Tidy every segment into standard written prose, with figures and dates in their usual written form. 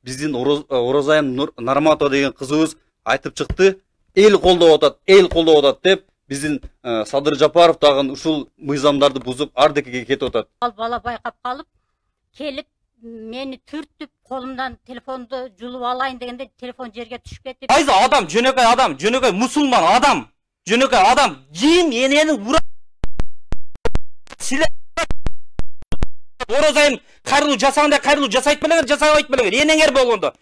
биздин Оразайым Нарматова деген кызыбыз айтып чыкты. Эл колдоп атат деп биздин Садыр Жапаров дагы ушул мыйзамдарды бузуп ардекеге кетип атат. Ал бала байкап калып, келип мени түртүп, колумдан телефонду жулуп алайын дегенде телефон жерге түшүп кетип. Айза адам, жөнөкөй мусулман адам, жөнөкөй адам, жин энени ура. Силе Оразайым кайрылуу жасаганда кайрылуу жасайт белеңер, жасабайт белеңер, энеңер болгондо.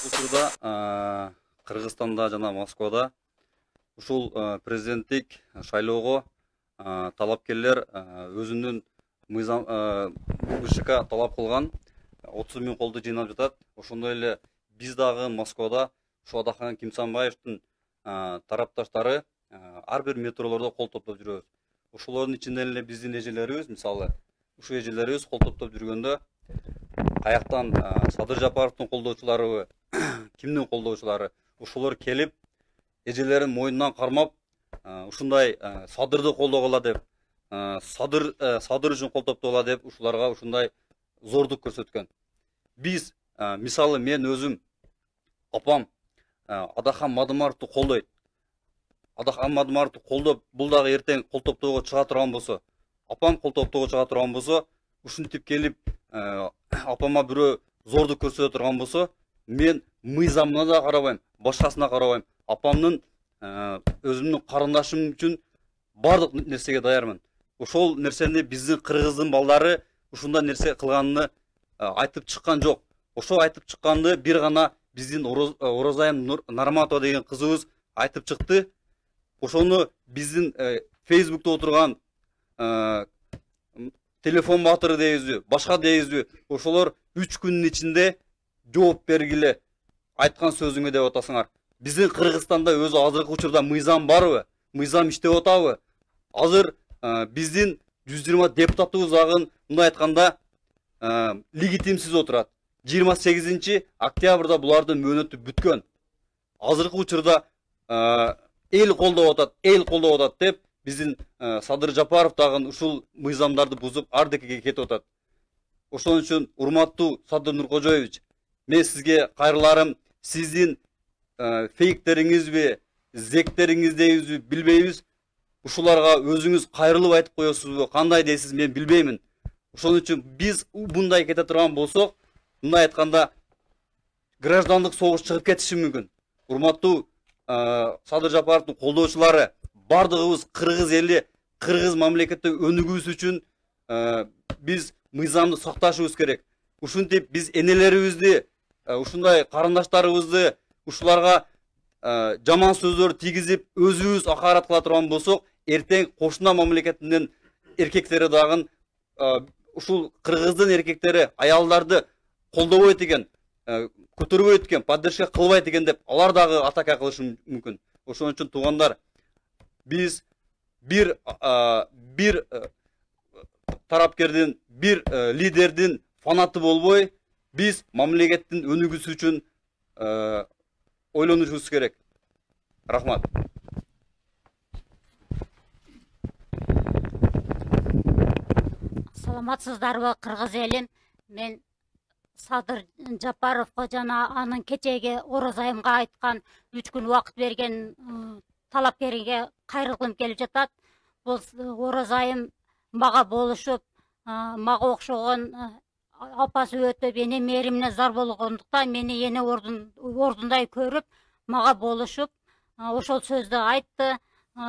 Учурда Кыргызстанда жана Москвада ушул президенттик шайлоого талапкерлер өзүнүн мыйзам УШК талап кылган 30 000 колду жыйнап жатат. Ошондой эле биз дагы Москвада ушу Адахан Кимсанбаевдин тарапташтары ар бир метролордо кол топтоп жүрөбүз. Ошолордун ичинде эле биздин эжелерибиз, мисалы, ушу эжелерибиз кол топтоп жүргөндө каяктан Садыр Жапаровдун колдоочуларыбы, кимдин колдоочулары, ошолор келип эжелерин мойнунан кармап, ушундай Садырды колдогула деп, Садыр үчүн кол топтогула деп ушуларга ушундай зордук көрсөткөн. Биз, мисалы, мен өзүм апам Адахан Мадымаровду колдойт. Адахан Мадымаровду колдоп, бул дагы эртең кол топтоого чыга турган болсо, апам кол топтоого чыга турган болсо, ушинтип келип апама бирөө зордук көрсөтө турган болсо, мен мыйзамына да карабайм, башкасына карабайм. Апамдын өзүмдүн карындашым үчүн бардык нерсеге даярмын. Ошол нерсени биздин кыргыздын балдары ушундай нерсе кылганын айтып чыккан жок. Ошо айтып чыкканды бир гана биздин Оразайым Нарматова деген кызыбыз айтып чыкты. Ошону биздин Facebook'та отурган телефон батыры дейбизби, башка дейбизби, ошолор 3 күнүн ичинде жооп бергиле, айткан сөзүңө деп атасыңар. Биздин Кыргызстанда өзү азыркы учурда мыйзам барбы? Мыйзам иштеп атабы? Азыр биздин 120 депутатыбыз дагы мындай айтканда легитимсиз отурат. 28 октябрда булардын мөөнөтү бүткөн. Азыркы учурда эл колдоп атат деп биздин Садыр Жапаров дагы ушул мыйзамдарды бузуп ардекеге кетип атат. Ошон үчүн урматтуу Садыр Нуркожоевич, мен сизге кайрыларым, сиздин фейктериңизби, зектериңиз дейбизби билбейбиз. Ушуларга өзүңүз кайрылып айтып коесузбу, кандай дейсиз, мен билбеймин. Ошон үчүн биз мындай кете турган болсок, мындай айтканда граждандык согуш чыгып кетиши мүмкүн. Урматтуу Садыр Жапаровдун колдоочулары, бардыгыбыз кыргыз эли, кыргыз мамлекетте өнүгүүбүз үчүн биз мыйзамды сакташыбыз керек. Ушинтип биз энелерибизди, ушундай карындаштарыбызды ушуларга жаман сөздөр тийгизип, өзүбүз акарат кыла турган болсок, эртең кошуна мамлекетинин эркектери дагы ушул кыргыздын эркектери аялдарды колдобойт экен, көтөрбөйт экен, поддержка кылбайт экен деп алар дагы атака кылышы мүмкүн. Ошон үчүн туугандар, биз бир тарапкердин, бир лидердин фанаты болбой, биз мамлекеттин өнүгүүсү үчүн ойлонушубуз керек. Рахмат. Саламатсыздарбы, кыргыз элим? Мен Садыр Жапаровго жана анын кечеги Оразайымга айткан 3 күн убакыт берген талапкериге кайрылгым келип жатат. Бул Оразайым мага болушуп, мага окшогон апасы өтөп, эне мээримине зар болгондуктан мени эне ордундай көрүп, мага болушуп, ошол сөздү айтты.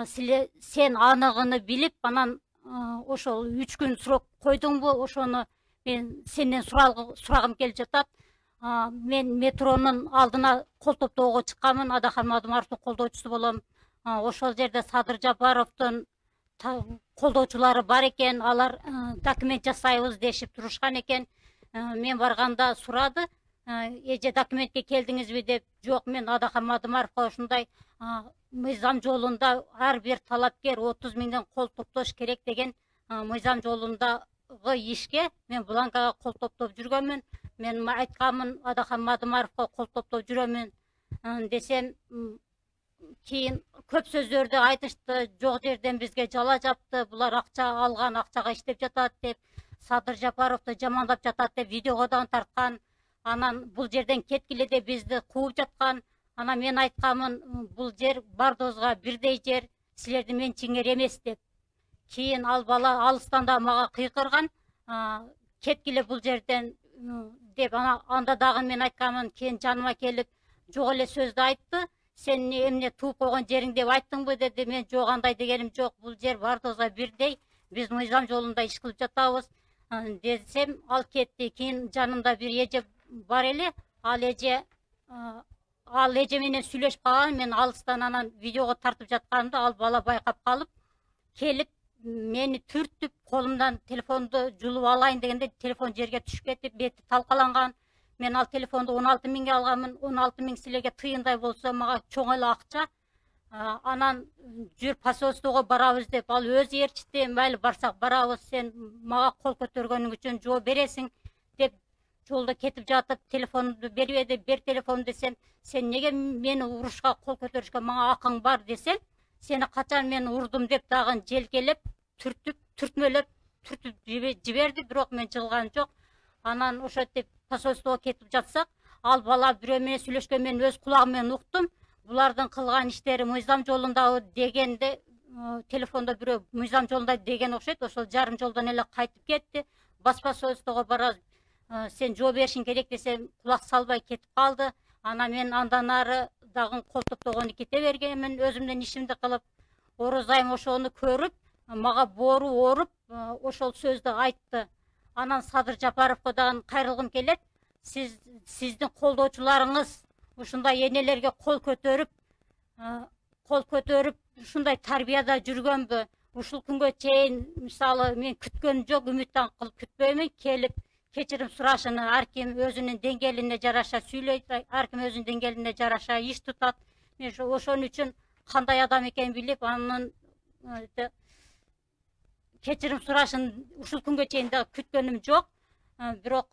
Сен аныгыны билип, анан ошол 3 күн срок койдуңбу? Ошону мен сенден сурагым келип жатат. Мен метронун алдына кол топтоого чыкканмын, Адахан Мадымаровдун колдоочусу болом. Ошол жерде Садыр Жапаровдун колдоочулары бар экен, алар документ жасайбыз дешип турушкан экен. Мен барганда сурады, эже документке келдиңизби деп. Жок, мен Адахан Мадымаровго ушундай мыйзам жолунда ар бир талапкер 30 000ден кол топтош керек деген мыйзам жолундагы ишке мен бланкага кол топтоп жүргөнмүн. Мен айтканмын, Адахан Мадымаровго кол топтоп жүрөмүн десем, кийин көп сөздөрдү айтышты, жок жерден бизге жала жапты, булар акча алган, акчага иштеп жатат деп. Садыр Жапаровду жамандап жатат деп видеодан тарткан. Анан бул жерден кеткиле деп бизди кууп жаткан. Анан мен айтканмын, бул жер Бардозго бирдей жер, силерди менчиңер эмес деп. Кийин ал бала алыстан да мага кыйкырган, кеткиле бул жерден деп. Анда дагы мен айтканмын, кийин жаныма келип жок эле сөздү айтты. Сен эмне тууп койгон жериң деп айттыңбы деди. Мен жок, андай дегеним жок. Бул жер Бардозго бирдей. Биз мыйзам жолунда иш кылып жатабыз десем, ал кетти. Кийин жанымда бир эже бар эле. Ал эже менен сүйлөшүп калган. Мен алыстан анан видеого тартып жатканымда ал бала байкап калып, келип мени түртүп, колумдан телефонду жулуп алайын дегенде телефон жерге түшүп кетип, бети талкаланган. Мен ал телефонду 16 миңге алганмын. 16 миң силерге тыйындай болсо мага чоң эле акча. Анан жүр посольствого барабыз деп, ал өзү ээрчитти. Майли барсак барабыз, сен мага кол көтөргөнүң үчүн жооп бересиң деп. Жолда кетип жатып телефонду бербеди. Бер телефон десем, сен неге мени урушка, кол көтөрүшкө мага акың бар десем, сени качан мен урдум деп дагы желкелеп, түртмөлөп жиберди. Бирок мен жылган жок. Анан ошентип посольствого кетип жатсак, ал бала бирөө менен сүйлөшкөн, мен өз кулагым менен уктум. Булардын кылган иштери мыйзам жолундабы дегенде, телефондо бирөө мыйзам жолунда деген окшойт. Ошол жарым жолдон эле кайтып кетти. Бас посольствого барабыз, сен жооп беришиң керек десем, кулак салбай кетип калды. Анан мен андан ары дагы кол топтогону кете бергенмин, өзүмдүн ишимди кылып. Орозайым ошону көрүп, мага боору ооруп, ошол сөздү айтты. Анан Садыр Жапаровго дагы кайрылгым келет. Сиздин колдоочуларыңыз ушундай энелерге кол көтөрүп, ушундай тарбияда жүргөнбү? Ушул күнгө чейин, мисалы, мен күткөнүм жок, үмүттөн кылып күтпөймүн. Келип кечирим сурашыны ар ким өзүнүн деңгээлине жараша сүйлөйт, ар ким өзүнүн деңгээлине жараша иш тутат. Мен ошон үчүн кандай адам экенин билип, анын кечирим сурашын ушул күнгө чейин да күткөнүм жок. Бирок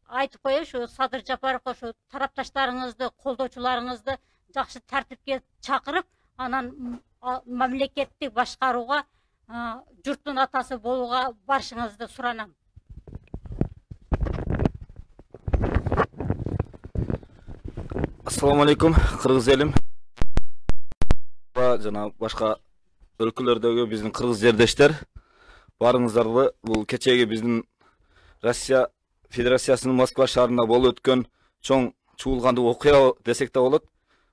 айтып коеюшу, Садыр Жапаровго ушу тарапташтарыңызды, колдоочуларыңызды жакшы тартипке чакырып, анан мамлекеттик башкарууга, журттун атасы болууга барышыңызды суранам. Ассаламу алейкум, кыргыз элим. Жана башка өлкөлөрдөгү биздин кыргыз жердештер, барыңыздарды бул кечеги биздин Россия Федерациясынын Москва шаарында болуп өткөн чоң чуулгандуу окуя десек да болот.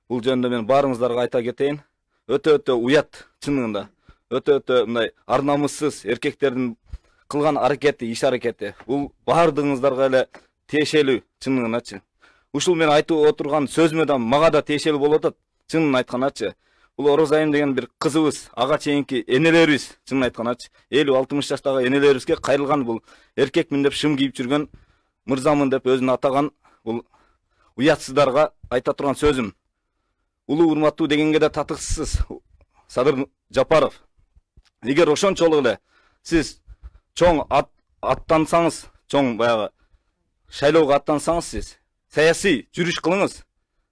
Бул жөнүндө мен барыңыздарга айта кетейин. Өтө уят, чынында. Өтө мындай арнамыссыз эркектердин кылган аракети, иш аракети. Бул баардыгыңыздарга эле тиешелүү, чыныңачы. Ушул мен айтып отурган сөзүмө да мага да тиешелүү болуп атат. Чынын айтканачы. Бул Орозайым деген бир кызыбыз, ага чейинки энелерибиз, чынын айтканачы. 50-60 жаштагы энелерибизге кайрылган бул эркекмин деп шым кийип жүргөн, мырзамын деп өзүн атаган бул уятсыздарга айта турган сөзүм. Улуу урматтуу дегенге да татыксыз Садыр Жапаров. Эгер ошончолук эле сиз чоң аттансаңыз, чоң баягы шайлоого аттансаңыз, сиз саясий жүрүш кылыңыз.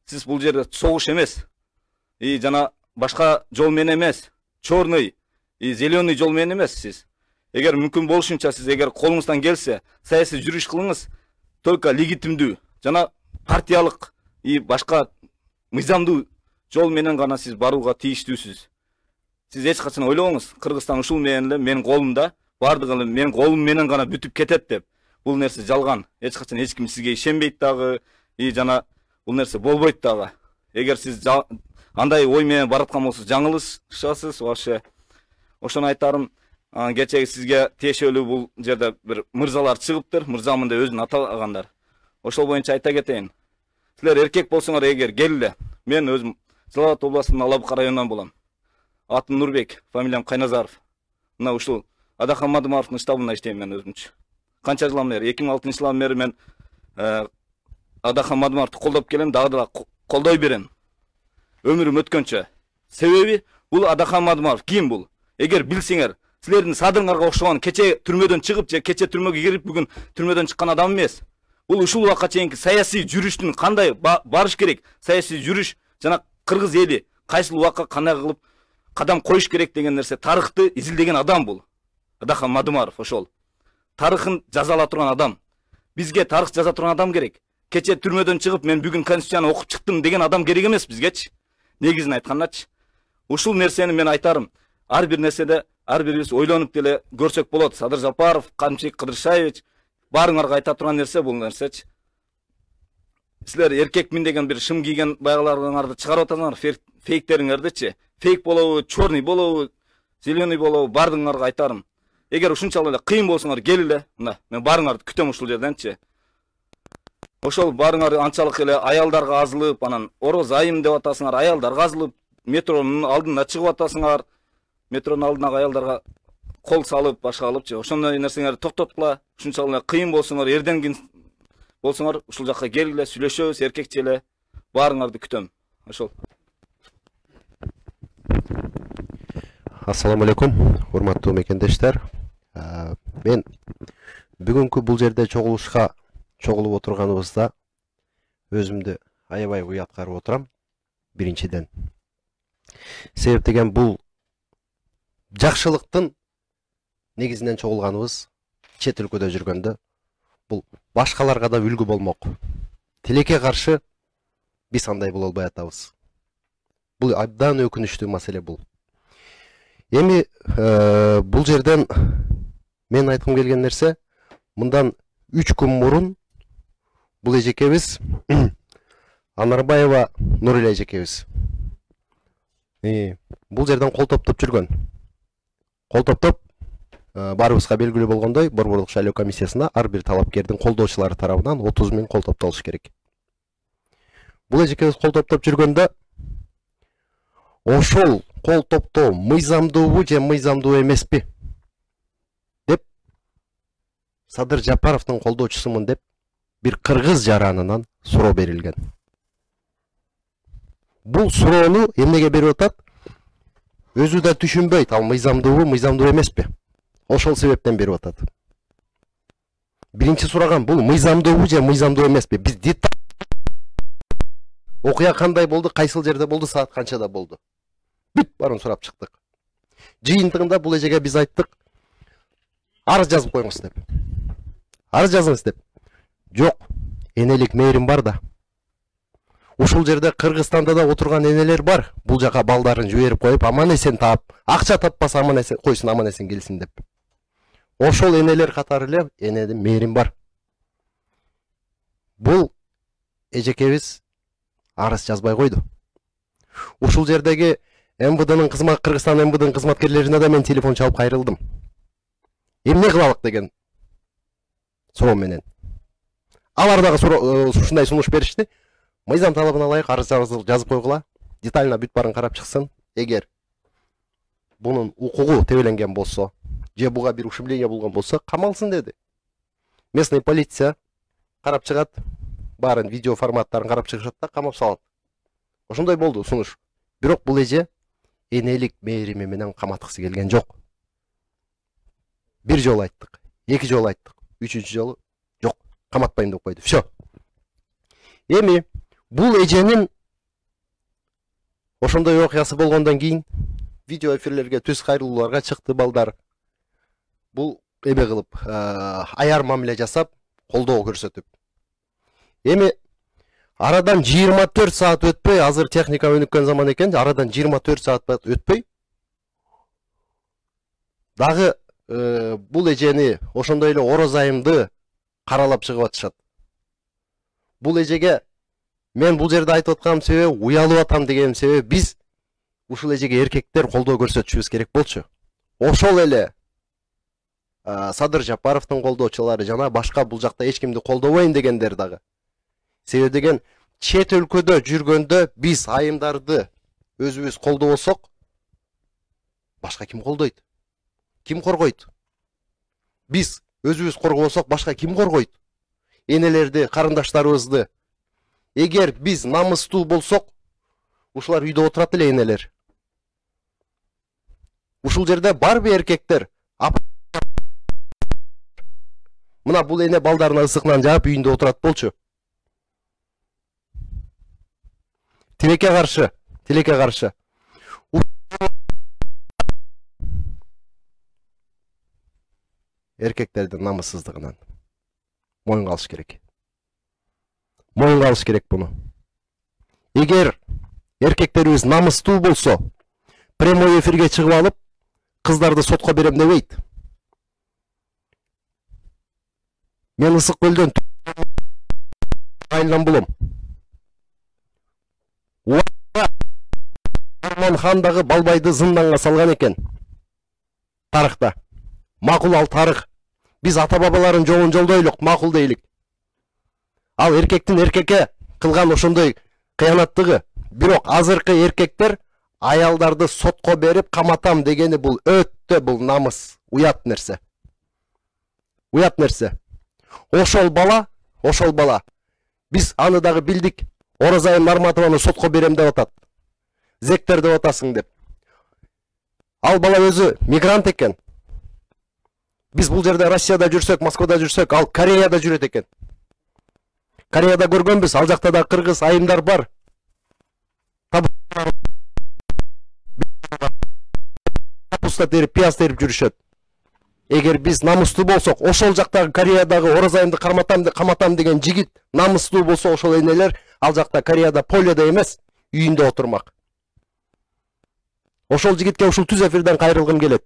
Сиз бул жерде согуш эмес, жана башка жол менен эмес, черный и зеленый жол менен эмес сиз. Эгер мүмкүн болушунча сиз, эгер колуңуздан келсе, саясий жүрүш кылыңыз, только легитимдүү жана партиялык и башка мыйзамдуу жол менен гана сиз барууга тийиштүүсүз. Сиз эч качан ойлобоңуз, Кыргызстан ушул менен эле менин колумда, бардыгы эле менин колум менен гана бүтүп кетет деп. Бул нерсе жалган. Эч качан эч ким сизге ишенбейт дагы, жана бул нерсе болбойт дагы. Эгер сиз андай ой менен бараткан болсоңуз, жаңылышасыз вообще. Ошону айтарым, кечеги сизге тиешелүү бул жерде бир мырзалар чыгыптыр, мырзамын деп өзүн атагандар. Ошол боюнча айта кетейин. Силер эркек болсоңор, эгер келиле. Мен өзүм Жалал Абад областынын Алабыка районунан болом. Атым Нурбек, фамилиям Кайназаров. Мына ушул Адахан Мадымаровдун штабында иштейм мен өзүмчү. Канча жылдан бери, 2006 жылдан бери мен Адахан Мадымаровду колдоп келем, дагы да колдой берем. Өмүрүм өткөнчө. Себеби бул Адахан Мадымаров ким бул? Эгер билсеңер, силердин садырыңарга окшогон кече түрмөдөн чыгып же кече түрмөгө кирип бүгүн түрмөдөн чыккан адам эмес. Бул ушул убакка чейинки саясий жүрүштүн кандай барыш керек, саясий жүрүш жана кыргыз эли кайсыл убакка кандай кылып кадам коюш керек деген нерсе тарыхты изилдеген адам бул. Адахан Мадымаров ошол. тарыхын жазала турган адам. Бизге тарых жаза турган адам керек. Кече түрмөдөн чыгып, мен бүгүн конституцияны окуп чыктым деген адам керек эмес бизгечи. Негизин айткандачы. Ушул нерсени мен айтарым. Ар бир нерседе ар бирибиз ойлонуп деле көрсөк болот. Садыр Жапаров, Камчик Кыдыршаевич баарыңарга айта турган нерсе бул нерсечи. Силер эркекмин деген бир шым кийген байгыларыңарды чыгарып атасыңар, фейктериңердичи. Фейк болобу, чорный болобу, зеленый болобу бардыңарга айтарым. Эгер ушунчалык эле кыйын болсоңор келиле. Мына мен баарыңарды күтөм ушул жерденчи. Ошол баарыңар анчалык эле аялдарга азылып, анан ороз айым деп атасыңар, аялдарга азылып, метронун алдына чыгып атасыңар. Метронун алдына аялдарга кол салып, башка алыпчы. Ошондой нерсеңерди токтоткула. Ушунчалык эле кыйын болсоңор, эрден болсоңор ушул жакка келгиле, сүйлөшөбүз, эркекче эле. Баарыңарды күтөм. Ошол. Ассаламу алейкум, урматтуу мекендештер. Мен бүгүнкү бул жерде чогулуп отурганыбызда өзүмдү аябай уят карып отурам. Биринчиден. Себеп деген бул жакшылыктын негизинен чогулганыбыз, чет өлкөдө жүргөндө бул башкаларга да үлгү болмок. Тилекке каршы биз андай боло албай атабыз. Бул абдан өкүнүчтүү маселе бул. Эми бул жерден мен айткым келген нерсе, мындан 3 күн мурун бул эжекебиз Анарбаева Нурила эжекебиз бул жерден кол топтоп жүргөн. Кол топтоп баарыбызга белгилүү болгондой, Борборлук шайлоо комиссиясына ар бир талапкердин колдоочулары тарабынан 30 000 кол топтолуш керек. Бул эжекебиз кол топтоп жүргөндө ошол кол топтоо мыйзамдуубу же мыйзамдуу эмеспи деп Садыр Жапаровдун колдоочусумун деп бир кыргыз жаранынан суроо берилген. Бул суроону эмнеге берип атат? Өзү да түшүнбөйт, ал мыйзамдуубу, мыйзамдуу эмеспи. Ошол себептен берип атат. Биринчи сураган бул мыйзамдуубу же мыйзамдуу эмеспи? Биз окуя кандай болду, кайсыл жерде болду, саат канчада болду? Бүт барын сурап чыктык. Жыйынтыгында бул эжеге биз айттык, арыз жазып коюңуз деп. Арыз жазыңыз деп. Жок, энелик мээрим бар да. Ушул жерде Кыргызстанда да отурган энелер бар. Бул жака балдарын жиберип коюп, аман эсен таап, акча таппаса аман эсен койсун, аман эсен келсин деп. Ошол энелер катары эле энедин мээрим бар. Бул эжекебиз арыз жазбай койду. Ушул жердеги МВДнын Кыргызстан МВДнын кызматкерлерине да мен телефон чалып кайрылдым. Эмне кылалык деген суроо менен. Алар дагы ушундай сунуш беришти. Мыйзам талабына ылайык арыз жазып койгула, детально бүт барын карап чыксын. Эгер бунун укугу тебеленген болсо, же буга бир ушемление болгон болсо, камалсын деди. Местный полиция карап чыгат, барын видео форматтарын карап чыгышат да камап салат. Ошондой болду сунуш. Бирок бул эже энелик мээрими менен каматыксы келген жок. Бир жолу айттык, 2 жолу айттык, 3-үчү жолу жок, каматпайм деп койду. Всё. Эми бул эженин ошондой окуясы болгондон кийин видео эфирлерге, түз кайрылууларга чыкты балдар. Бул эме кылып, аяр мамиле жасап, колдоо көрсөтүп. Эми арадан 24 саат өтпөй, азыр техника өнүккөн заман экен, арадан 24 саат өтпөй дагы бул эжени ошондой эле ороз айымды каралап чыгып атышат. Бул эжеге мен бул жерде айтып атканым себеби, уялып атам дегеним себеби, биз ушул эжеге эркектер колдоо көрсөтүшүбүз керек болчу. Ошол эле Садыр Жапаровдун колдоочулары жана башка бул жакта эч кимди колдобойм дегендер дагы. Себеби деген чет өлкөдө жүргөндө биз айымдарды өзүбүз колдобосок, башка ким колдойт? Ким коргойт? Биз өзүбүз коргобосок, башка ким коргойт? Энелерди, карындаштарыбызды. Эгер биз намыстуу болсок, ушулар үйдө отурат эле энелер. Ушул жерде барбы эркектер? Мына бул эне балдарына ысыкынан жаап үйүндө отурат болчу. Тилекке каршы. эркектердин намыссыздыгынан. Моюнга алыш керек. Моюнга алыш керек буну. Эгер эркектерибиз намыстуу болсо, прямой эфирге чыгып алып, кыздарды сотко берем дебейт. Мен Ысык көлдөн айылдан болом. Орман хандагы Балбайды зынданга салган экен. Тарыхта. Макул ал тарых. Биз ата-бабаларын жолун жолдойлук, макул дейлик. Ал эркектин эркекке кылган ошондой кыянаттыгы. Бирок азыркы эркектер аялдарды сотко берип каматам дегени бул өттө бул намыс, уят нерсе. Уят нерсе. Ошол бала, биз аны дагы билдик. Оразайым Нарматованы сотко берем деп атат. Зектер деп атасың деп. Ал бала өзү мигрант экен. Биз бул жерде Россияда жүрсөк, Москвада жүрсөк, ал Кореяда жүрөт экен. Кореяда көргөнбүз, ал жакта да кыргыз айымдар бар. Капуста терип, пияз терип жүрүшөт. Эгер биз намыстуу болсок, ошол жактагы Кореядагы Оразайымды каматам деген жигит намыстуу болсо, ошол энелер ал жакта Кореяда полиода эмес, үйүндө отурмак. Ошол жигитке ушул түз эфирден кайрылгым келет.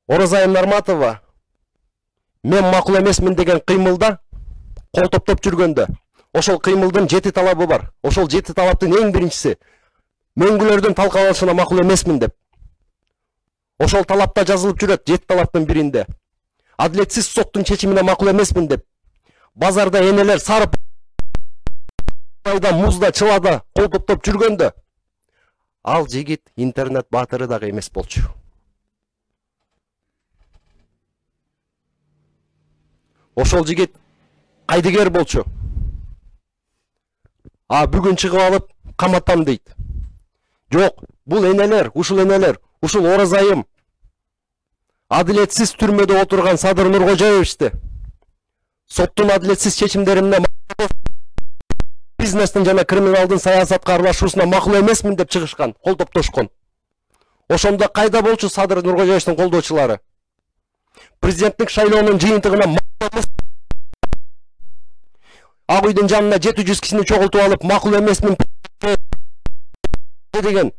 Оразайым Нарматова мен макул эмесмин деген кыймылда кол топтоп жүргөндө, ошол кыймылдын 7 талабы бар. Ошол 7 талаптын эң биринчиси мөңгүлөрдүн талкаланышына макул эмесмин деп. Ошол талапта жазылып жүрөт 7 талаптын биринде. Адилетсиз соттун чечимине макул эмесмин деп. Базарда энелер сарып айда музда чылада кол топтоп жүргөндө, ал жигит интернет баатыры дагы эмес болчу. Ошол жигит кайдыгер болчу. Бүгүн чыгып алып каматам дейт. Жок, бул энелер, ушул Оразайым адилетсиз түрмөдө отурган Садыр Нуркожоевичти соттун адилетсиз чечимдери менен бизнестин жана криминалдын саясатка аралашуусуна макул эмесмин деп чыгышкан, кол топтошкон. Ошондо кайда болчу Садыр Нуркожоевичтин колдоочулары? Президенттик шайлоонун жыйынтыгына Ак үйдүн жанына 700 кишини чогултуп алып, макул эмесмин деген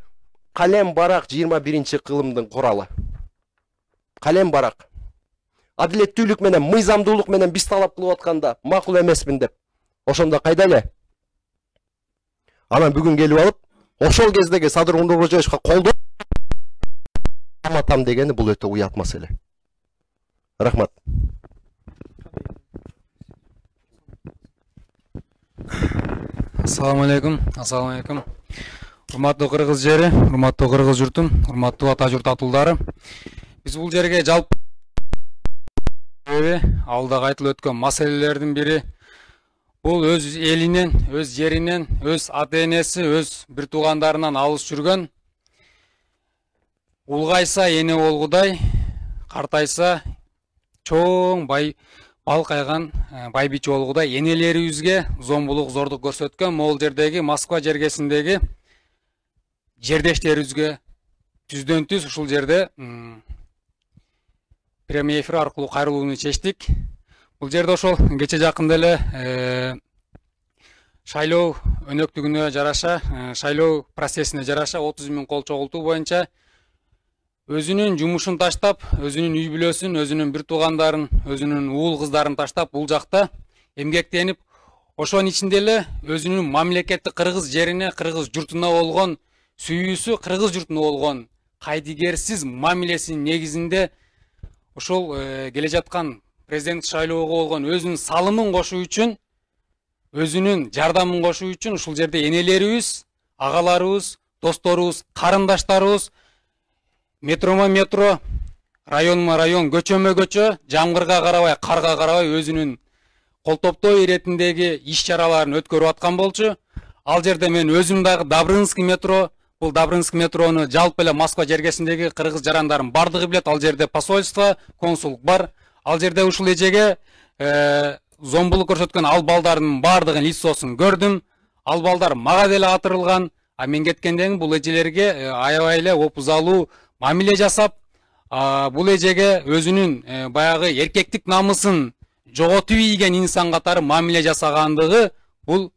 калем барак 21-кылымдын куралы. Калем барак. Адилеттүүлүк менен, мыйзамдуулук менен биз талап кылып атканда макул эмесмин деп. Ошондо кайда эле? Анан бүгүн келип алып, ошол кездеги Садыр Нуркожоевичке колдоо каматам дегени бул өтө уят маселе. Рахмат. Assalamu alaikum. Урматтуу кыргыз жери, урматтуу кыргыз журтум, урматтуу ата журт атуулдары. Биз бул жерге жалпы алдагы айтылып өткөн маселелердин бири бул өз элинен, өз жеринен, өз ата-энеси, өз бир туугандарынан алыс жүргөн, улгайса эне болгудай, картайса чоң балкайган байбичи болгудай энелерибизге зомбулук, зордук көрсөткөн могул жердеги Москва жергесиндеги жердештерибизге түздөн түз ушул жерде прямой эфир аркылуу кайрылууну чечтик. Бул жерде ошол кече жакында эле шайлоо өнөктүгүнө жараша, шайлоо процессине жараша 30 000 кол чогултуу боюнча өзүнүн жумушун таштап, өзүнүн үй бүлөсүн, өзүнүн бир туугандарын, өзүнүн уул кыздарын таштап бул жакта эмгектенип, ошонун ичинде эле өзүнүн мамлекеттик кыргыз жерине, кыргыз журтуна болгон сүйүүсү, кыргыз журтуна болгон кайдыгерсиз мамилесинин негизинде ошол келе жаткан президент шайлоого болгон өзүнүн салымын кошуу үчүн, өзүнүн жардамын кошуу үчүн ушул жерде энелерибиз, агаларыбыз, досторубуз, карындаштарыбыз метромо метро, районмо район, көчөмө көчө, жамгырга карабай, карга карабай өзүнүн кол топтоо иретиндеги иш чараларын өткөрүп аткан болчу. Ал жерде мен өзүм дагы Добрынский метро, бул Добрынский метрону жалпы эле Москва жергесиндеги кыргыз жарандарын бардыгы билет. Ал жерде посольство, консулдук бар. Ал жерде ушул эжеге зомбулук көрсөткөн ал балдардын бардыгын лицосун көрдүм. Ал балдар мага деле атырылган. А мен кеткенден бул эжелерге аябай эле опузалуу мамиле жасап, бул эжеге өзүнүн баягы эркектик намысын жоготуп ийген инсан катары мамиле жасагандыгы бул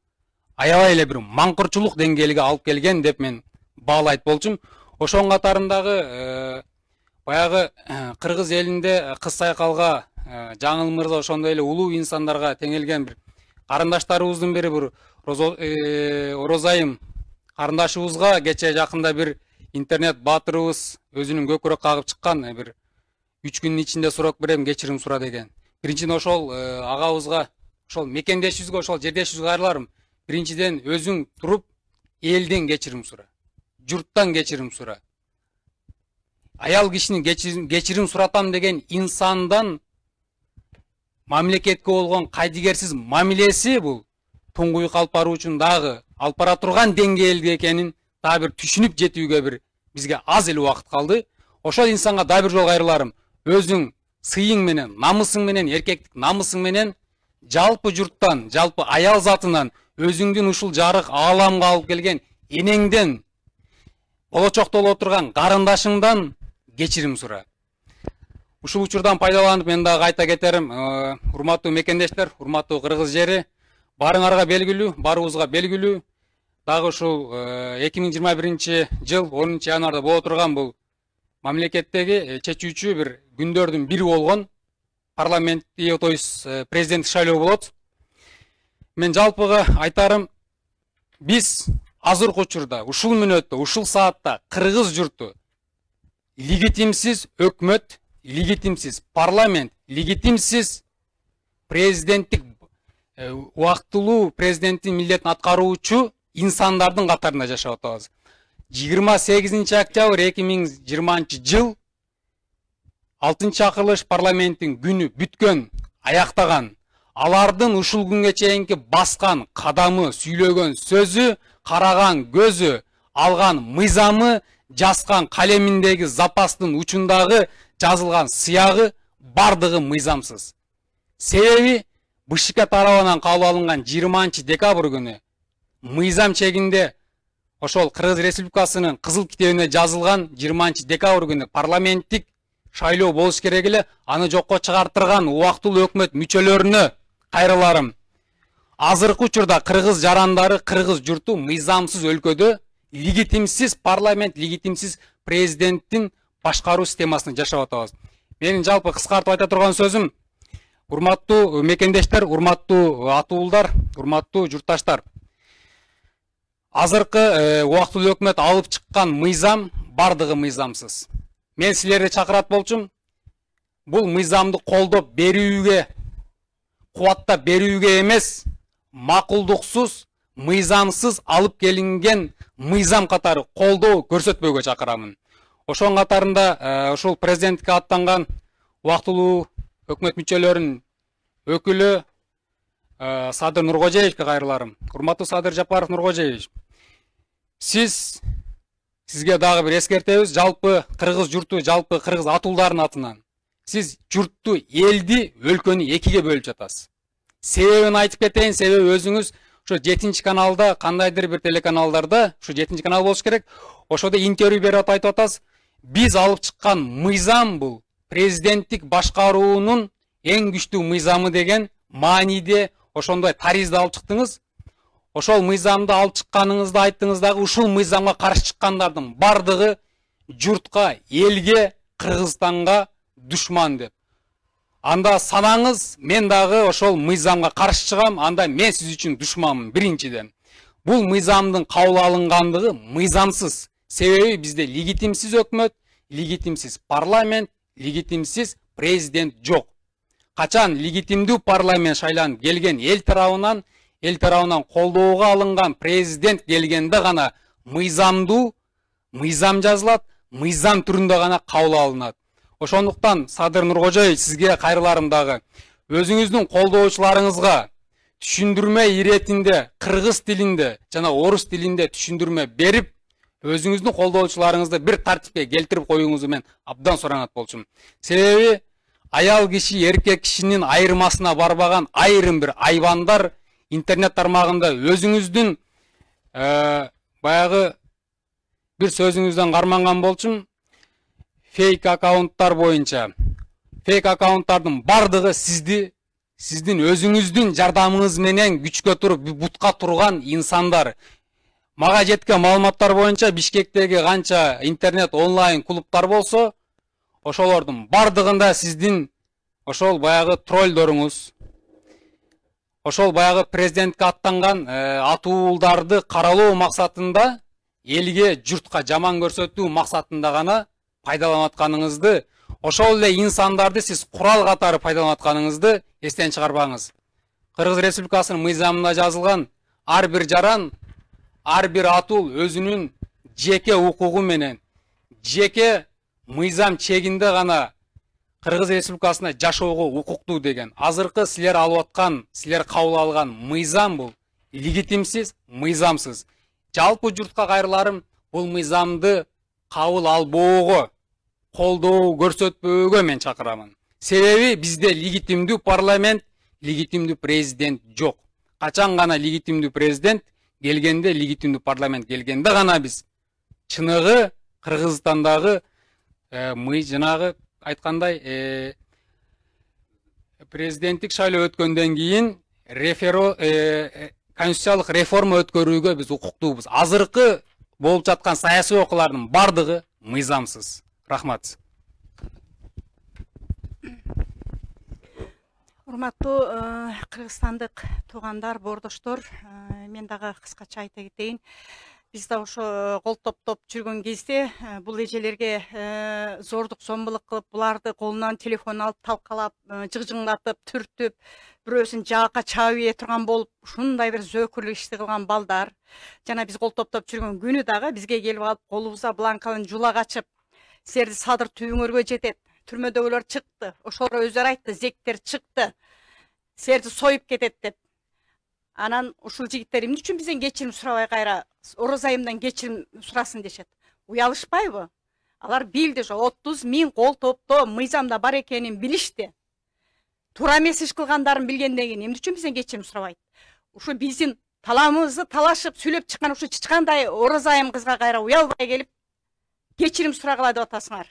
аябай эле бир маңкырчулук деңгээлиге алып келген деп мен баалайт болчумун. Ошонун катарындагы баягы кыргыз элинде кыз сайкалга Жаңыл мырза ошондой эле улуу инсандарга теңелген бир карындаштарыбыздын бири бир Орозайым карындашыбызга кече жакында бир интернет баатырыбыз өзүнүн көкүрөк кагып чыккан бир 3 күндүн ичинде сурап берем, кечирим сура деген. Биринчиден ошол агабызга, ошол мекендешибизге, ошол жердешибизге кайрыларым. Биринчиден өзүң туруп элден кечирим сура, журттан кечирим сура. Аял кишинин кечирим суратам деген инсандан мамлекетке болгон кайдыгерсиз мамилеси бул туңгуюк алып баруу үчүн дагы алып бара турган деңгээлде экенин дагы бир түшүнүп жетүүгө бир бизге аз эле убакыт калды. Ошол инсанга дагы бир жолу кайрыларым. Өзүң сыйың менен, намысың менен, эркектик намысың менен жалпы журттан, жалпы аял затынан, өзүңдүн ушул жарык ааламга алып келген энеңден, болочокто боло турган карындашыңдан кечирим сура. Ушул учурдан пайдаланып мен дагы айта кетерим, урматтуу мекендештер, урматтуу кыргыз жери, барыңарга белгилүү, барыбызга белгилүү, дагы ушул 2021 жыл 10 январда боло турган бул мамлекеттеги чечүүчү бир күндөрдүн бири болгон парламенттик, то есть президенттик шайлоо болот. Мен жалпыга айтарым, биз азыркы учурда, ушул мүнөттө, ушул саатта кыргыз журту легитимсиз өкмөт, легитимсиз парламент, легитимсиз президенттик убактылуу президенттин милдетин аткаруучу инсандардын катарында жашап атабыз. 28 октябрь 2020 жыл 6-акырылыш парламенттин күнү бүткөн, аяктаган. Алардын ушул күнгө чейинки баскан кадамы, сүйлөгөн сөзү, караган көзү, алган мыйзамы, жазган калеминдеги запастын учундагы жазылган сыягы бардыгы мыйзамсыз. Себеби БШК тарабынан кабыл алынган 20 декабрь күнү мыйзам чегинде ошол Кыргыз Республикасынын кызыл китебине жазылган 20 декабрь күнү парламенттик шайлоо болуш керек эле, аны жокко чыгартырган убактылуу өкмөт мүчөлөрүнө кайрыларым. Азыркы учурда кыргыз жарандары, кыргыз журту мыйзамсыз өлкөдө легитимсиз парламент, легитимсиз президенттин башкаруу системасында жашап атабыз. Менин жалпы кыскартып айта турган сөзүм, урматтуу мекендештер, урматтуу атуулдар, урматтуу журтташтар. Азыркы убактылуу өкмөт алып чыккан мыйзам бардыгы мыйзамсыз. Мен силерди чакырат болчум, бул мыйзамды колдоп берүүгө, кубаттап берүүгө эмес, макулдуксуз, мыйзамсыз алып келинген мыйзам катары колдоо көрсөтпөөгө чакырамын. Ошонун катарында ушул президенттикке аттанган убактылуу өкмөт мүчөлөрүнүн өкүлү Садыр Нуркожеевке кайрыларым. Урматтуу Садыр Жапаров Нуркожеевич, сизге дагы бир эскертебиз, жалпы кыргыз журту, жалпы кыргыз атуулдардын атынан. Сиз журтту, элди, өлкөнү экиге бөлүп жатасыз. Себебин айтып кетейин, себеби өзүңүз ушу 7 каналда, кандайдыр бир телеканалдарда, ушу 7 канал болуш керек, ошодо интервью берип айтып атасыз. Биз алып чыккан мыйзам бул президенттик башкаруунун эң күчтүү мыйзамы деген мааниде ошондой таризди алып чыктыңыз. Ошол мыйзамды алып чыкканыңызды айттыңыз дагы, ушул мыйзамга каршы чыккандардын бардыгы журтка, элге, Кыргызстанга душман деп. Анда санаңыз, мен дагы ошол мыйзамга каршы чыгам, анда мен сиз үчүн душманмын. Биринчиден, бул мыйзамдын кабыл алынгандыгы мыйзамсыз. Себеби бизде легитимсиз өкмөт, легитимсиз парламент, легитимсиз президент жок. Качан легитимдүү парламент шайланып келген эл тарабынан колдоого алынган президент келгенде гана мыйзам жазылат, мыйзам түрүндө гана кабыл алынат. Ошондуктан Садыр Нуркожеевич, сизге кайрыларым дагы. Өзүңүздүн колдоочуларыңызга түшүндүрмө иретинде, кыргыз тилинде жана орус тилинде түшүндүрмө берип, өзүңүздүн колдоочуларыңызды бир тартипке келтирип коюңузду мен абдан суранат болчумун. Себеби аял киши, эркек кишинин айырмасына барбаган айрым бир айбандар интернет тармагында өзүңүздүн баягы бир сөзүңүздөн карманган болчумун. фейк аккаунттар боюнча, фейк аккаунттардын бардыгы сиздин өзүңүздүн жардамыңыз менен күчкө туруп бутка турган инсандар. Мага жеткен маалыматтар боюнча Бишкектеги канча интернет онлайн клубтар болсо, ошолордун бардыгында сиздин ошол баягы троллдоруңуз, ошол баягы президентке аттанган атуулдарды каралоо максатында, элге, журтка жаман көрсөтүү максатында гана пайдаланып атканыңызды, ошол эле инсандарды сиз курал катары пайдаланып атканыңызды эстен чыгарбаңыз. Кыргыз Республикасынын мыйзамында жазылган ар бир жаран, ар бир атул өзүнүн жеке укугу менен, жеке мыйзам чегинде гана Кыргыз Республикасына жашоого укуктуу деген. Азыркы силер алып аткан, силер кабыл алган мыйзам бул легитимсиз, мыйзамсыз. Жалпы журтка кайрыларым бул мыйзамды кабыл албоого, колдоо көрсөтпөөгө мен чакырамын. Себеби бизде легитимдүү парламент, легитимдүү президент жок. Качан гана легитимдүү президент келгенде, легитимдүү парламент келгенде гана биз чыныгы Кыргызстандагы жанагы айткандай президенттик шайлоо өткөндөн кийин конституциялык реформа өткөрүүгө биз укуктуубуз. Азыркы болуп жаткан саясий окуулардын бардыгы мыйзамсыз. Рахмат. Урматтуу кыргызстандык туугандар, боордоштор, мен дагы кыскача айта кетейин. Биз да ошо кол топтоп жүргөн кезде бул эжелерге зордук зомбулук кылып, буларды колунан телефон алып талкалап, жыгжыңдатып, түртүп, бирөөсүн жаакка чаап ийе турган болуп, ушундай бир зөөкүрлүк ишти кылган балдар. Жана биз кол топтоп жүргөн күнү дагы бизге келип алып, колубузга бланканы жулак ачып, силерди садыр түбүңөргө жетет. Түрмөдөгүлөр чыкты. Ошолор өздөрү айтты, зектер чыкты. Силерди союп кетет деп. Анан ушул жигиттер эмне үчүн бизден кечирим сурабай кайра Орозайымдан кечирим сурасын дешет. Уялышпайбы? Алар билди, ошо 30 000 кол топто мыйзамда бар экенин билишти. Туура эмес иш кылгандарын билгенден кийин эмне үчүн бизден кечирим сурабайт? Ушу биздин таламыбызды талашып сүйлөп чыккан ушу чычкандай Орозайым кызга кайра уялбай келип кечирим сурагыла деп атасыңар.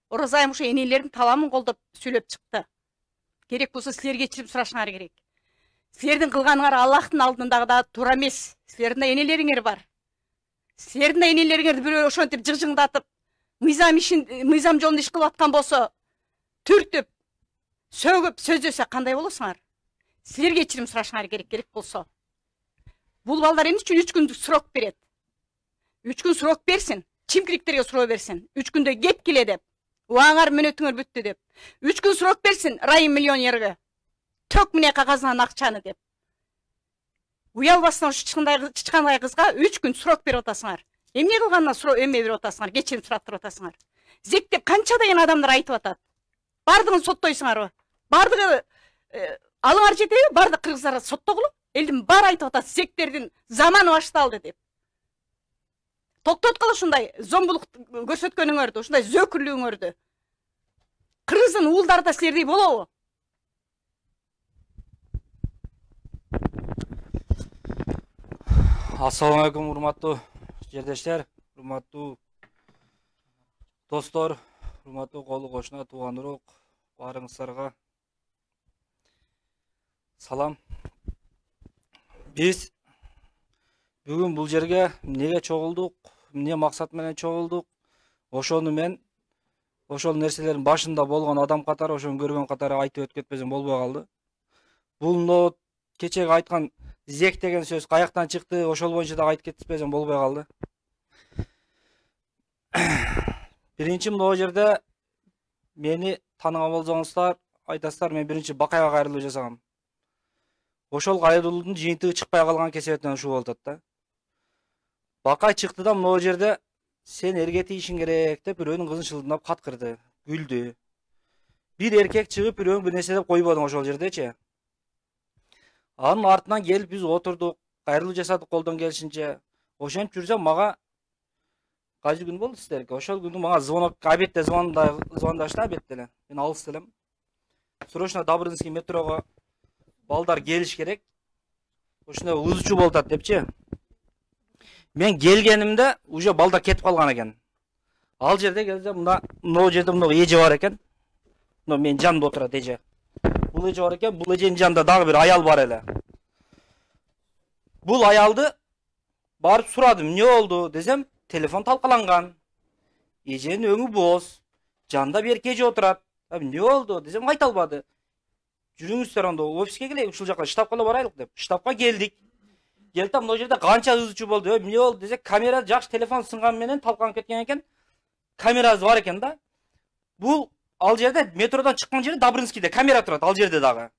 Орозайым ушу энелердин таламын колдоп сүйлөп чыкты. Керек болсо силер кечирим сурашыңар керек. Силердин кылганыңар Аллахтын алдында да туура эмес. Силердин энелериңер бар. Силердин энелериңерди бирөө ошентип жыгжыңдатып, мыйзам жолунда иш кылып аткан болсо, түртүп, сөгүп, сөздөсө кандай болосуңар? Силер кечирим сурашыңар керек болсо. Бул балдар эмне үчүн 3 күндүк срок берет? 3 күн срок берсин, чимкириктерге суроо берсин. 3 күндө кеп келе деп. Уаңар мүнөтүңөр бүттү деп. 3 күн срок берсин, райым миллионерге. Тök міне қағазынан ақчаны деп. Уялбастан чычкандай кызга 3 күн срок берип атасыңар. Эмне кылганына суроо эме берип атасыңар, кечирим сураттырып атасыңар. Зектеп канча деген адамдар айтып атат. Бардыгын соттойсуңарбы? Бардыгы алыңар жетеби? Барды кыргыздар соттогулу? Элдин баары айтып атат, зектердин заманы башталды деп. Токтоткула ушундай зомбулук көрсөткөнүңөрдү, ушундай зөөкүрлүгүңөрдү. Кыргыздын уулдары да силердей болобу? Assalamu alaikum урматтуу жердештер, урматтуу достор, урматтуу колу кошуна, тууган урук, баарыңыздарга салам. Биз бүгүн бул жерге эмнеге чогулдук, эмне максат менен чогулдук? Ошону мен ошол нерселердин башында болгон адам катары, ошону көргөн катары айтып өтүп кетпесем болбой калды. Бул кечеги айткан зек деген сөз каяктан чыкты, ошол боюнча да айтып кетпесем болбой калды. Биринчи могу жерде мени тааныган болсоңуздар, айтасыздар, мен биринчи Бакайга кайрылуу жасагам. Ошол кайрылуунун жыйынтыгы чыкпай калган кесебеттен ушул болуп атат да. Бакай чыкты да могу жерде сен эрге тийишиң керек деп бирөөнүн кызын шылдыңдап каткырды, күлдү. Бир эркек чыгып бирөөнү бир нерсе деп койбодуң ошол жердечи. Анын артынан келип биз отурдук, кайрылуу жасадык колдон келишинче. Ошентип жүрсөм мага кайсы күн болду сиздерге? Ошол күнү мага звонок, обедте звондашты обедте эле. Мен алыс элем. Срочно Добрынский метрого балдар келиш керек. Ошондой ызчуу болуп атат депчи. Мен келгенимде уже балдар кетип калган экен. Ал жерде келсе мына жерде мына эже бар экен. Мына менин жанымда отурат эже. Бул эже бар экен, бул эженин жанында дагы бир аял бар эле. Бул аялды барып сурадым, эмне болду десем, телефон талкаланган. Эженин өңү боз, жанында бир эже отурат. Эмне болду десем, айта албады. Жүрүңүздөр анда офиске келейик, ушул жака штабка барайлык деп. Штабка келдик. Келдим, мына жерде канча ызычуу болду. Эмне болду десе, камера жакшы телефон сынган менен талкаланып кеткен экен. Камерасы бар экен да. Бул ал жерде метродан чыккан жерде Добрынскийде камера турат, ал жерде дагы.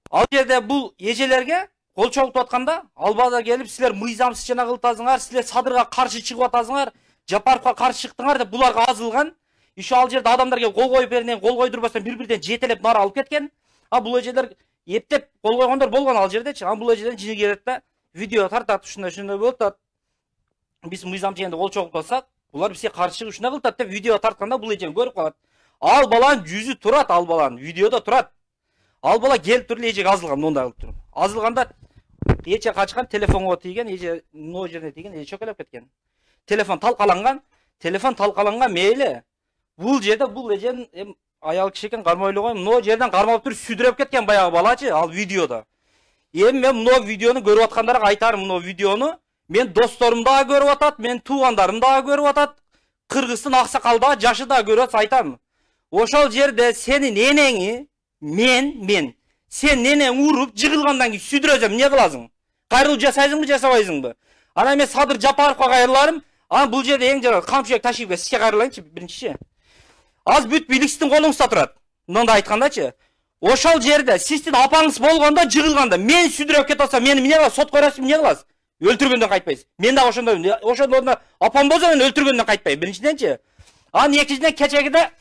Ал жерде бул эжелерге кол чогултуп атканда, албада келип, силер мыйзамсыз жана кылтасыңар, силер Садырга каршы чыгып атасыңар, Жапаровга каршы чыктыңар деп буларга азылган. Ишо ал жерде адамдар келип кол коюп берген, кол койдурбастан бир-бирден жетелеп нара алып кеткен. А бул эжелер эптеп кол койгондор болгон ал жердечи. А бул эжеден жини келет да, видео тартат, ушундай болуп атат. Биз мыйзам жегенде кол чогултуп атсак, булар бизге каршы чыгып ушундай кылтат деп видео тартканда бул эжени көрүп калат. Ал баланын жүзү турат, ал баланын видеодо турат. Ал бала келип туруп эжеге азылган, мындай кылып туруп. Азылганда эже качкан, телефонго тийген, эже но жерине тийген, эже чөкөлөп кеткен. Телефон талкаланган мейли. Бул жерде бул эженин аял киши экен, кармай ойлогойм, но жерден кармап туруп сүдүрөп кеткен баягы балачы, ал видеодо. Эми мен мына видеону көрүп аткандарга айтарым, мына видеону мен досторум дагы көрүп атат, мен туугандарым дагы көрүп атат, Кыргыздын аксакалы дагы жашы дагы көрүп атса айтам. Ошол жерде сенин энеңи мен сен энең уруп жыгылгандан кийин сүдүрөсөм, эмне кыласың? Кайрылуу жасайсыңбы, жасабайсыңбы? Анан мен Садыр Жапаровго кайрыларым. Анан бул жерде эң жана Камчыбек Ташиевге сизге кайрылайынчы биринчи. Az бүт бийликсиздин колуңузда турат. Мындай айткандачы. Ошол жерде сиздин апаңыз болгондо жыгылганда мен сүдүрөп кетип атсам, мени эмне кыласыз? Сот коесуз, эмне кыласыз? Өлтүргөндөн кайтпайсыз. Мен дагы ошондо апам болсо мен өлтүргөндөн кайтпайм. Биринчиденчи. Анан экинчиден кечегиде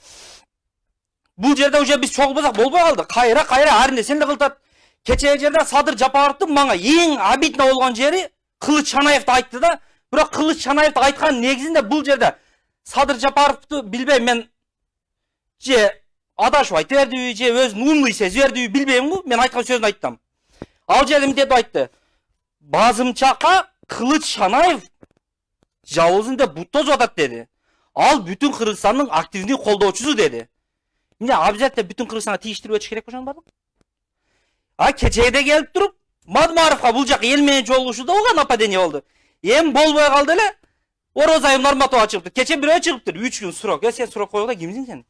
бул жерде уже биз чогулбасак болбой калды. Кайра ар нерсени эле кылтат. Кечеги жерде Садыр Жапаровдун мага эң обидно болгон жери Кылыч Шанаевди айтты да. Бирок Кылыч Шанаевди айткан негизинде бул жерде Садыр Жапаровду билбейм, мен же адашып айтып бердиби, же өзүн умный сезип бердиби билбейм го, мен айткан сөзүн айттым. Ал жерде эмне деп айтты? Базымчака Кылыч Шанаев жабылсын деп бут тосуп атат деди. Ал бүтүн Кыргызстандын активдүү колдоочусу деди. Эмне обязательно бүтүн Кыргызстанга тийиштирип өтүш керек ошонун баардыгын? А кечеде келип туруп, Мадмаровга бул жак эл менен жолугушууда болгон нападение болду. Эми болбой калды эле. Орозайым Норматова чыгыптыр. Кече бирөө чыгыптыр, 3 күн срок. Сен срок койгонда кимсиң сен?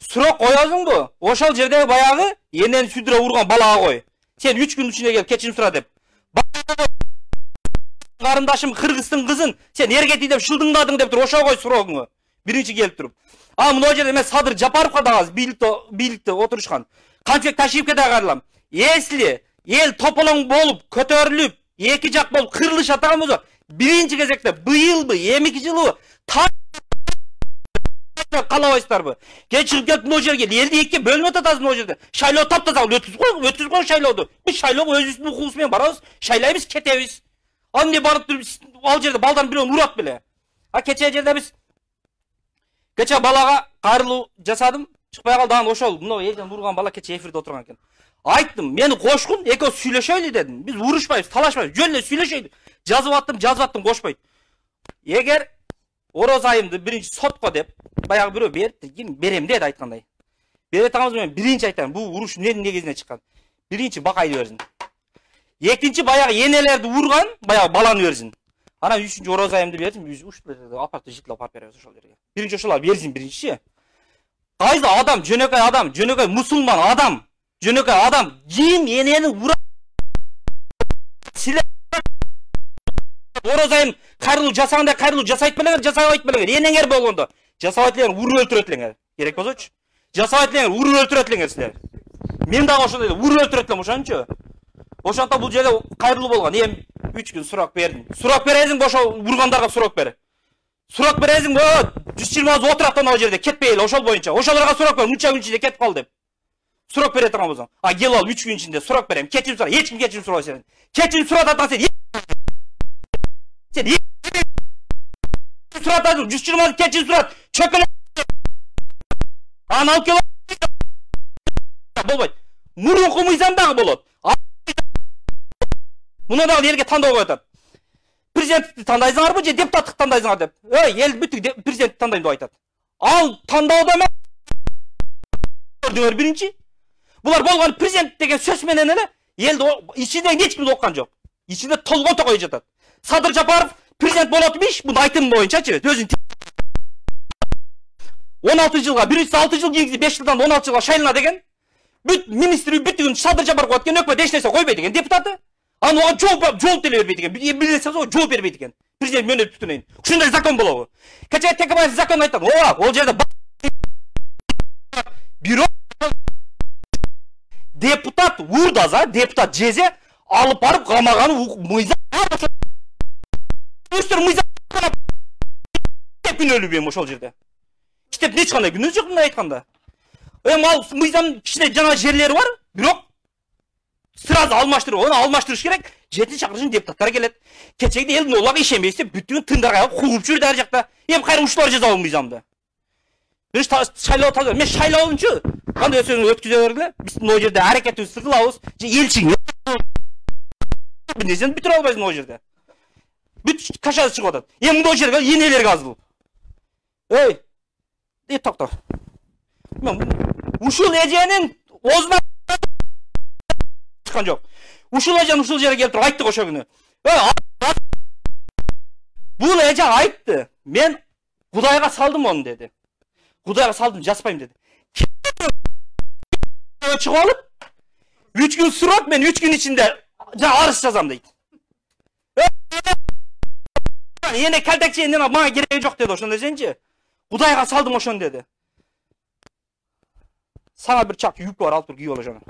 Срок коесуңбу? Ошол жердеги баягы энени сүдүрө урган балага кой. Сен 3 күн ичинде келип кечирим сура деп. Карындашым Кыргыздын кызын сен эргети деп шылдыңдадың деп туруп ошого кой срогуңу. Биринчи келип туруп. А мына жерде мен Садыр Жапаровга дагы бийликте отурушкан. Камчыбек Ташиевге дагы кайрылам. Если эл тополоң болуп, көтөрүлүп, эки жак болуп кырылыш атаган болсо, биринчи кезекте быйылбы, эмики жылы каалабайсыздарбы? Чыгып келип мына жерге элди экиге бөлүнүп атасыз мына жерде. Шайлоо таптаза өткүзүп кой шайлоодо. Биз шайлоого өзүбүздүн укугубуз менен барабыз, шайлайбыз, кетебиз. Ал эмне барып туруп ал жерде балдан бирөөнү урат беле. А кече жерде биз кече балага кайрылуу жасадым, чыкпай калды. Анан ошол мына элден урган бала кече эфирде отурган экен. Айттым, мени кошкун, экөөбүз сүйлөшөйлү дедим. Биз урушпайбыз, талашпайбыз, жөн эле сүйлөшөйлү. Жазып аттым, кошпойт. Эгер Орозайымды биринчи сотко деп баягы бирөө берипти, ким берем деди айткандай. Бере атаңыз мен биринчи айтам, бул уруш эмненин негизине чыккан? Биринчи Бакайды берсин. Экинчи баягы энелерди урган, баягы баланы берсин. Анан үчүнчү Орозайымды берсин, биз ушул апартты жытлап алып беребиз ошол жерге. Биринчи ошолар берсин биринчи. Кайсы адам, жөнөкөй мусулман адам. Жөнөкөй адам, ким энени урат? Силер Орозайым кайрылуу жасаганда кайрылуу жасайт белеңер, жасабайт белеңер. Энеңер болгондо жасабайт элеңер, уруп өлтүрөт элеңер. Керек болсочу. Жасабайт элеңер, уруп өлтүрөт элеңер силер. Мен дагы ошондой уруп өлтүрөт элем ошончу. Ошондо бул жерде кайрылуу болгон. Эми 3 күн сурак бердим. Сурак бересиң, ошо ургандарга сурак бер. Сурак бересиң, 120 отурат ана жерде кетпей эле ошол боюнча. Ошолорго сурак бер, мынча күн ичинде кетип кал деп. Сурак бере турган болсоң. А кел ал 3 күн ичинде сурак берем. Кечирим сура, эч ким кечирим сурабайт сен. Кечирим сурат атасың сен. Сен суратасың, 120 кечирим сурат. Чөкөлө. Анан алып кел. Болбойт. Мурунку мыйзам дагы болот. Муну дагы элге тандоо коюп атат. президентті таңдайсыңар же депутаттық таңдайсыңар деп. Ел бүтүк президентті таңдайм деп айтат. Ал таңдауда эмес. Көрдүңөр биринчи. Булар болгон президент деген сөз менен эле элди ичинде эч кимди оккан жок. Ичинде толгон токой жатат. Садыр Жапаров президент болот эмеш, муну айтым боюнчачы, өзүн 16 жылга, биринчisi 6 жыл кийинкиси 5 жылдан 16 жылга шайлана деген. Бүт министри бүтүгүн Садыр Жапаров аткен өкмөт эч нерсе койбойт деген депутаты. Аны оған жооп деле бербейт экен. Билесеңиз ой жооп бербейт экен. Президент мөөнөт бүтүнөн. Ушундай закон болобу? Кечээ Текебаев закон айтат. Ол жерде бирок депутат урдаза, депутат жезе алып барып камаганы мыйзам. Өстөр мыйзам күнөөлүү бем ошол жерде. Китеп эч кандай күнөө жок мындай айтканда. Ал мыйзам кичине жана жерлери бар, бирок сразу алмаштырып, оны алмаштырыш керек. 7-шақырышын депутаттар келет. Кечегиде элдин олага ишенбейсе, бүтүн тындарга кууп жүрдү ар жакта. Кайра ушулар жазабы мыйзамды. Бир шайлоо талап, мен шайлоончу кандай сөзүн өткүзө бергиле. Биз могу жерде аракетибизди кылабыз. Же элчиң. Бир нерсени бүтүрө албайсың могу жерде. Бүт кашасы чыгып атат. Могу жерге энелер казылып. Токто. Мен ушул эженин озуна чыккан жок. Ушул эжен ушул жерге келип туруп айтты ошо күнү. Бул эже айтты. Мен Кудайга салдым onu dedi. Kudayga saldım, jaspayım dedi. Çıkıp alıp 3 gün sürot, ben 3 gün içinde arız yazam deydi. Yine keldekçi yeniden bana gereği yok dedi oşun dezince. Kudayga saldım oşun dedi. Sana bir çak yük var, alt bir giy olacağını.